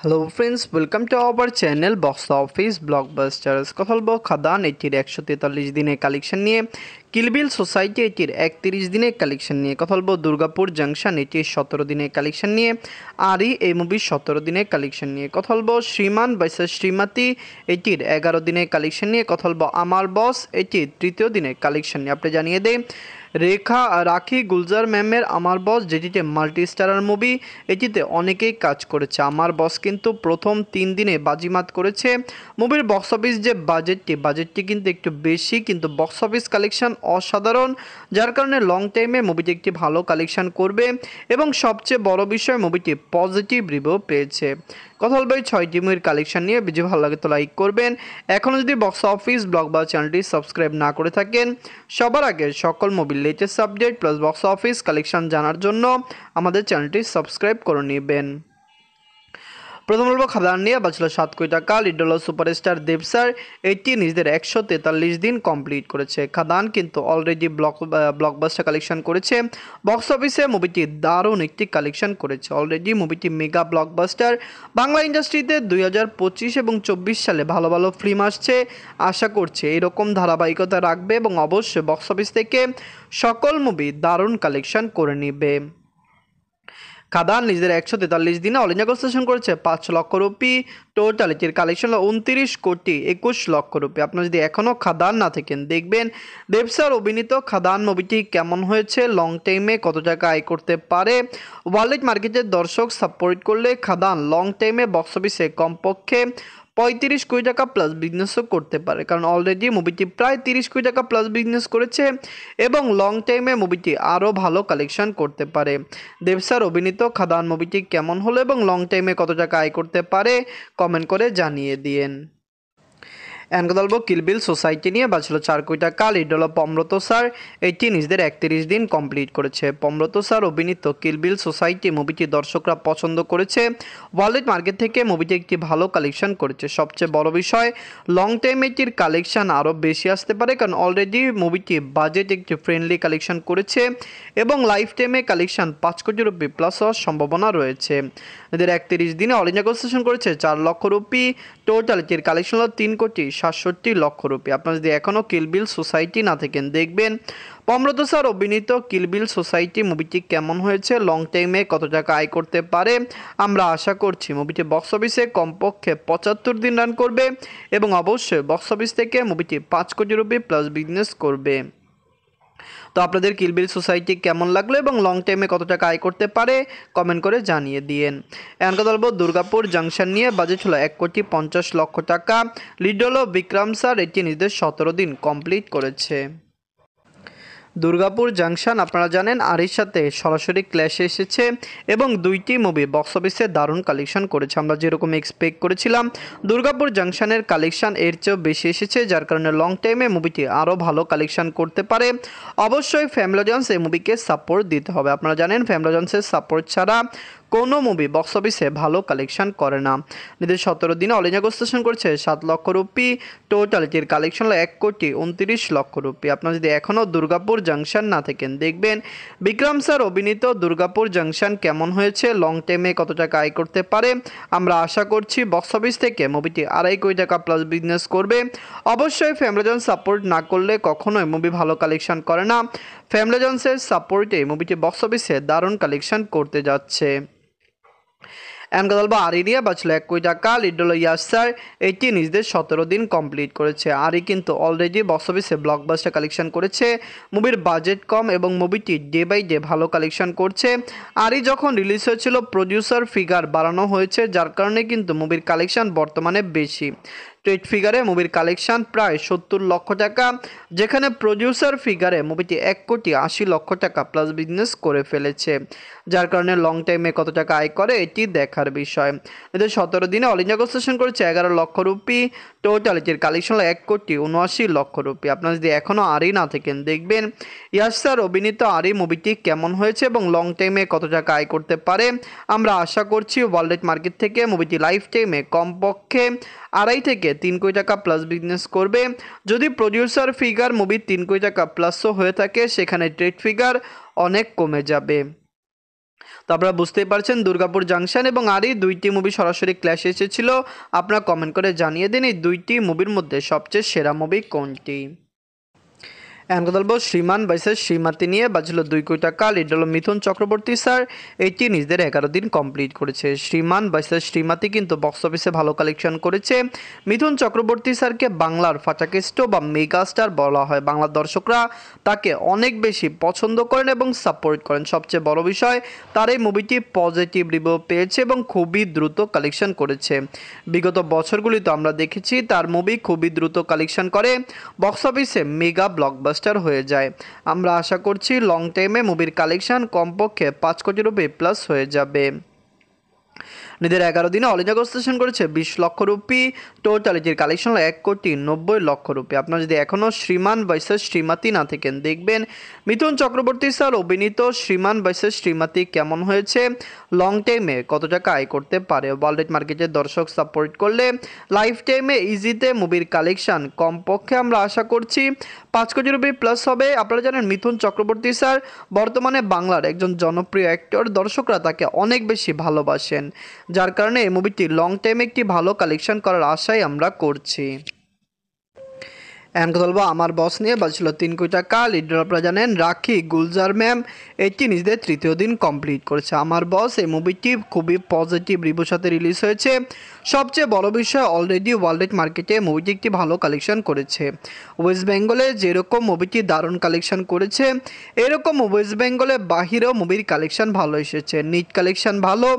Hello friends, welcome to our channel box office blockbusters. কথা বলবো খাদান এটির 143 দিনের কালেকশন নিয়ে, কিলবিল সোসাইটি এটির 31 দিনের কালেকশন নিয়ে, কথা বলবো দুর্গাপুর জাংশন এটির 17 দিনের কালেকশন নিয়ে, আরি এই মুভির 17 দিনের কালেকশন নিয়ে, কথা বলবো শ্রীমান ভার্সেস শ্রীমতী এটির 11 দিনের কালেকশন নিয়ে, কথা বলবো আমার বস এটির 3য় দিনের কালেকশন নিয়ে। আপনি জানিয়ে দেয় রাখি গুলজার ম্যামের আমার বস, যেটিতে মাল্টি স্টারার মুভি, এটিতে অনেকেই কাজ করেছে। আমার বস কিন্তু প্রথম 3 দিনে বাজিমাত করেছে। মুভির বক্স অফিস যে বাজেটটি কিন্তু একটু বেশি, কিন্তু বক্স অফিস কালেকশন অসাধারণ, যার কারণে লং টাইমে মুভিটি একটি ভালো কালেকশন করবে এবং সবচেয়ে বড় বিষয় মুভিটি পজিটিভ রিভিউ পেয়েছে। কথা বলবো এই 6টি মুভির কালেকশন নিয়ে। ভিডিও ভালো লাগে তো লাইক করবেন। এখনও যদি বক্স অফিস ব্লগবাস চ্যানেলটি সাবস্ক্রাইব না করে থাকেন, সবার আগে সকল মুভির latest update plus box office collection জানার জন্য আমাদের চ্যানেলটি সাবস্ক্রাইব করে নেবেন। প্রথম বলবো খাদান নিয়ে। বাঁচল 7 কোটি টাকা। লিড হল সুপারস্টার দেব স্যার। এটি নিজেদের 143 দিন কমপ্লিট করেছে। খাদান কিন্তু অলরেডি ব্লকবাস্টার কালেকশন করেছে। বক্স অফিসে মুভিটি দারুণ একটি কালেকশন করেছে। অলরেডি মুভিটি মেগা ব্লকবাস্টার। বাংলা ইন্ডাস্ট্রিতে 2025 এবং 24 সালে ভালো ভালো ফিল্ম আসছে। আশা করছে এরকম ধারাবাহিকতা রাখবে এবং অবশ্যই বক্স অফিস থেকে সকল মুভি দারুণ কালেকশন করে নেবে। খাদান নিজেদের 143 দিনে অল ইন্ডিয়া কনসেশন করেছে 5 লক্ষ রুপি। টোটাল এটির কালেকশন হলো 29 কোটি 21 লক্ষ রুপি। আপনারা যদি এখনও খাদান না থাকেন, দেখবেন দেব স্যার অভিনীত খাদান মুভিটি কেমন হয়েছে, লং টাইমে কত টাকা আয় করতে পারে। ওয়ার্ল্ড মার্কেটের দর্শক সাপোর্ট করলে খাদান লং টাইমে বক্স অফিসে কমপক্ষে 35 কোটি টাকা প্লাস বিজনেসও করতে পারে, কারণ অলরেডি মুভিটি প্রায় 30 কোটি টাকা প্লাস বিজনেস করেছে এবং লং টাইমে মুভিটি আরও ভালো কালেকশন করতে পারে। দেব স্যার অভিনীত খাদান মুভিটি কেমন হলো এবং লং টাইমে কত টাকা আয় করতে পারে কমেন্ট করে জানিয়ে দিন। এনকে বলবো কিলবিল সোসাইটি নিয়ে। বাঁচল 4 কোটি টাকা। লিড হল পমব্রত স্যার। এটি নিজেদের 31 দিন কমপ্লিট করেছে। পমব্রত স্যার অভিনীত কিলবিল সোসাইটি মুভিটি দর্শকরা পছন্দ করেছে। ওয়ার্ল্ড মার্কেট থেকে মুভিটি একটি ভালো কালেকশন করেছে। সবচেয়ে বড় বিষয়, লং টাইম এটির কালেকশন আরও বেশি আসতে পারে, কারণ অলরেডি মুভিটি বাজেট একটি ফ্রেন্ডলি কালেকশন করেছে এবং লাইফ টাইমে কালেকশন 5 কোটি রুপি প্লাস হওয়ার সম্ভাবনা রয়েছে। এদের 31 দিনে অল ইন্ডিয়া কনসেশন করেছে 4 লক্ষ রুপি। টোটাল এটির কালেকশন হলো 3 কোটি 67 লক্ষ রুপি। আপনারা যদি এখনও কিলবিল সোসাইটি না থাকেন, দেখবেন পমব্রত স্যার অভিনীত কিলবিল সোসাইটি মুভিটি কেমন হয়েছে, লং টাইমে কত টাকা আয় করতে পারে। আমরা আশা করছি মুভিটি বক্স অফিসে কমপক্ষে 75 দিন রান করবে এবং অবশ্যই বক্স অফিস থেকে মুভিটি 5 কোটি রুপি প্লাস বিজনেস করবে। তো আপনাদের কিলবিল সোসাইটি কেমন লাগলো এবং লং টাইমে কত টাকা আয় করতে পারে কমেন্ট করে জানিয়ে দিন। এনকা বলবো দুর্গাপুর জাংশন নিয়ে। বাজেট হলো 1 কোটি 50 লক্ষ টাকা। লিড হলো বিক্রম স্যার। এটি নিজেদের 17 দিন কমপ্লিট করেছে। দুর্গাপুর জাংশন আপনারা জানেন আরির সাথে সরাসরি ক্ল্যাশে এসেছে এবং দুইটি মুভি বক্স অফিসে দারুণ কালেকশন করেছে। আমরা যেরকম এক্সপেক্ট করেছিলাম দুর্গাপুর জাংশনের কালেকশন এর চেয়েও বেশি এসেছে, যার কারণে লং টাইমে মুভিটি আরও ভালো কালেকশন করতে পারে। অবশ্যই ফ্যামিলিজন্স এই মুভিকে সাপোর্ট দিতে হবে। আপনারা জানেন ফ্যামিলিজন্সের সাপোর্ট ছাড়া কোনো মুভি বক্স অফিসে ভালো কালেকশন করে না। নিজের 17 দিনে অল ইন্ডিয়া কনসেশন করছে 7 লক্ষ রুপি। টোটাল এটির কালেকশন হলো 1 কোটি 29 লক্ষ রুপি। আপনারা যদি এখনও দুর্গাপুর জাংশন না থাকেন, দেখবেন বিক্রম স্যার অভিনীত দুর্গাপুর জাংশন কেমন হয়েছে, লং টাইমে কত টাকা আয় করতে পারে। আমরা আশা করছি বক্স অফিস থেকে মুভিটি 2.5 কোটি টাকা প্লাস বিজনেস করবে। অবশ্যই ফ্যামিলিজন সাপোর্ট না করলে কখনোই মুভি ভালো কালেকশন করে না। ফ্যামিলিজন্সের সাপোর্টে মুভিটি বক্স অফিসে দারুণ কালেকশন করতে যাচ্ছে। এনকা বলবো আরি নিয়ে। বাঁচল 1 কোটি টাকা। লিড হল ইয়াস স্যার। এটি নিজেদের 17 দিন কমপ্লিট করেছে। আরি কিন্তু অলরেডি বক্স অফিসে ব্লকবাস্টার কালেকশন করেছে। মুভির বাজেট কম এবং মুভিটি ডে বাই ডে ভালো কালেকশন করছে। আরি যখন রিলিজ হয়েছিল প্রডিউসার ফিগার বাড়ানো হয়েছে, যার কারণে কিন্তু মুভির কালেকশন বর্তমানে বেশি। ট্রেড ফিগারে মুভির কালেকশন প্রায় 70 লক্ষ টাকা, যেখানে প্রডিউসার ফিগারে মুভিটি 1 কোটি 80 লক্ষ টাকা প্লাস বিজনেস করে ফেলেছে, যার কারণে লং টাইমে কত টাকা আয় করে এটি দেখার বিষয়। এদের 17 দিনে অল ইন্ডিয়া কনসেশন করেছে 11 লক্ষ রুপি। টোটাল এটির কালেকশন হলো 1 কোটি 79 লক্ষ রুপি। আপনারা যদি এখনও আরি না থাকেন, দেখবেন ইয়াস স্যার অভিনীত আরি মুভিটি কেমন হয়েছে এবং লং টাইমে কত টাকা আয় করতে পারে। আমরা আশা করছি ওয়ার্ল্ড মার্কেট থেকে মুভিটি লাইফ টাইমে কমপক্ষে 2.5 থেকে 3 কোটি টাকা প্লাস বিজনেস করবে। যদি প্রডিউসার ফিগার মুভির 3 কোটি টাকা প্লাসও হয়ে থাকে, সেখানে ট্রেড ফিগার অনেক কমে যাবে। তো আপনারা বুঝতেই পারছেন দুর্গাপুর জাংশন এবং আরই দুইটি মুভি সরাসরি ক্ল্যাশ এসেছিল। আপনারা কমেন্ট করে জানিয়ে দিন এই দুইটি মুভির মধ্যে সবচেয়ে সেরা মুভি কোনটি। এখন কথা বলবো শ্রীমান ভার্সেস শ্রীমতী নিয়ে। বাজলো 2 কোটি টাকা। লিড হলো মিথুন চক্রবর্তী স্যার। এটি নিজেদের 11 দিন কমপ্লিট করেছে। শ্রীমান ভার্সেস শ্রীমতী কিন্তু বক্স অফিসে ভালো কালেকশন করেছে। মিথুন চক্রবর্তী স্যারকে বাংলার ফাটাকেস্ট বা মেগা স্টার বলা হয়। বাংলার দর্শকরা তাকে অনেক বেশি পছন্দ করেন এবং সাপোর্ট করেন। সবচেয়ে বড় বিষয়, তার এই মুভিটি পজিটিভ রিভিউ পেয়েছে এবং খুবই দ্রুত কালেকশন করেছে। বিগত বছরগুলিতে আমরা দেখেছি তার মুভি খুবই দ্রুত কালেকশন করে বক্স অফিসে মেগা ব্লকবাস্টার হয়ে যায়। আমরা আশা করছি লং টাইমে মুভির কালেকশন কমপক্ষে 5 কোটি রুপি প্লাস হয়ে যাবে। নিজের 11 দিনে অল ইন্ডিয়া সেশন করেছে 20 লক্ষ রুপি। টোটালিটির কালেকশন হলো 1,90,00,000 লক্ষ রুপি। আপনারা যদি এখনও শ্রীমান ভার্সেস শ্রীমতী না থাকেন, দেখবেন মিথুন চক্রবর্তী স্যার অভিনীত শ্রীমান ভার্সেস শ্রীমতী কেমন হয়েছে, লং টাইমে কত টাকা আয় করতে পারে। ওয়ার্ল্ড মার্কেটের দর্শক সাপোর্ট করলে লাইফ টাইমে ইজিতে মুভির কালেকশন কমপক্ষে আমরা আশা করছি 5 কোটি রুপি প্লাস হবে। আপনারা জানেন মিথুন চক্রবর্তী স্যার বর্তমানে বাংলার একজন জনপ্রিয় অ্যাক্টর। দর্শকরা তাকে অনেক বেশি ভালোবাসেন, যার কারণে এই মুভিটি লং টাইমে একটি ভালো কালেকশন করার আশাই আমরা করছি। এখন কথা বলবো আমার বস নিয়ে। বাজছিল 3 কোটি টাকা। লিডার আপনারা জানেন রাখি গুলজার ম্যাম এটি নিজেদের 3য় দিন কমপ্লিট করেছে। আমার বস এই মুভিটি খুবই পজিটিভ রিভিউর সাথে রিলিজ হয়েছে। সবচেয়ে বড় বিষয়, অলরেডি ওয়ার্ল্ড মার্কেটে মুভিটি একটি ভালো কালেকশন করেছে। ওয়েস্ট বেঙ্গলে যেরকম মুভিটি দারুণ কালেকশন করেছে, এরকম ওয়েস্ট বেঙ্গলে বাহিরেও মুভির কালেকশন ভালো এসেছে, নিট কালেকশন ভালো,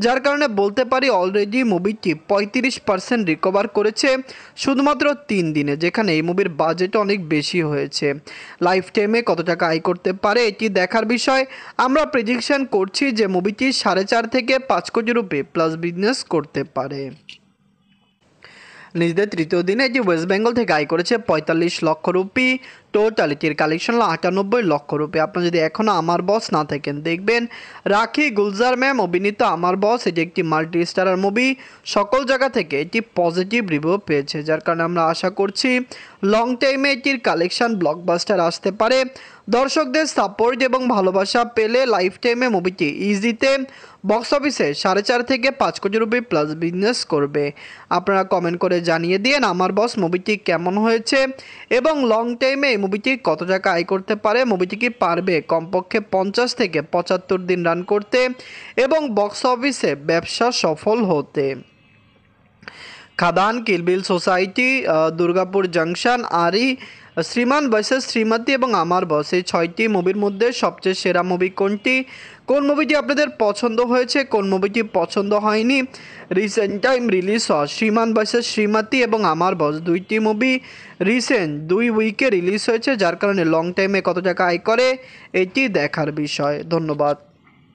যার কারণে বলতে পারি অলরেডি মুভিটি 35% রিকভার করেছে শুধুমাত্র 3 দিনে, যেখানে এই মুভির বাজেট অনেক বেশি হয়েছে। লাইফ টাইমে কত টাকা আয় করতে পারে এটি দেখার বিষয়। আমরা প্রেডিকশন করছি যে মুভিটি 4.5 থেকে 5 কোটি রুপি প্লাস বিজনেস করতে পারে। নিজেদের 3য় দিনে এটি ওয়েস্ট বেঙ্গল থেকে আয় করেছে 45 লক্ষ রুপি। টোটালিটির কালেকশন হলো 98 লক্ষ রুপি। আপনারা যদি এখনও আমার বস না থাকেন, দেখবেন রাখি গুলজার ম্যাম অভিনীত আমার বস এটি একটি মাল্টি স্টারার মুভি। সকল জায়গা থেকে এটি পজিটিভ রিভিউ পেয়েছে, যার কারণে আমরা আশা করছি লং টাইমে এটির কালেকশন ব্লকবাস্টার আসতে পারে। দর্শকদের সাপোর্ট এবং ভালোবাসা পেলে লাইফ টাইমে মুভিটি ইজিতে বক্স অফিসে 4.5 থেকে 5 কোটি রুপি প্লাস বিজনেস করবে। আপনারা কমেন্ট করে জানিয়ে দিন আমার বস মুভিটি কেমন হয়েছে এবং লং টাইমে এই মুভিটি কত টাকা আয় করতে পারে। মুভিটি কি পারবে কমপক্ষে 50 থেকে 75 দিন রান করতে এবং বক্স অফিসে ব্যবসা সফল হতে। খাদান, কিলবিল সোসাইটি, দুর্গাপুর জাংশন, আরই, শ্রীমান ভার্সেস শ্রীমতী এবং আমার বস এই 6টি মুভির মধ্যে সবচেয়ে সেরা মুভি কোনটি, কোন মুভিটি আপনাদের পছন্দ হয়েছে, কোন মুভিটি পছন্দ হয়নি। রিসেন্ট টাইম রিলিজ হওয়া শ্রীমান ভার্সেস শ্রীমতী এবং আমার বস দুইটি মুভি রিসেন্ট 2 উইকে রিলিজ হয়েছে, যার কারণে লং টাইমে কত টাকা আয় করে এটি দেখার বিষয়। ধন্যবাদ।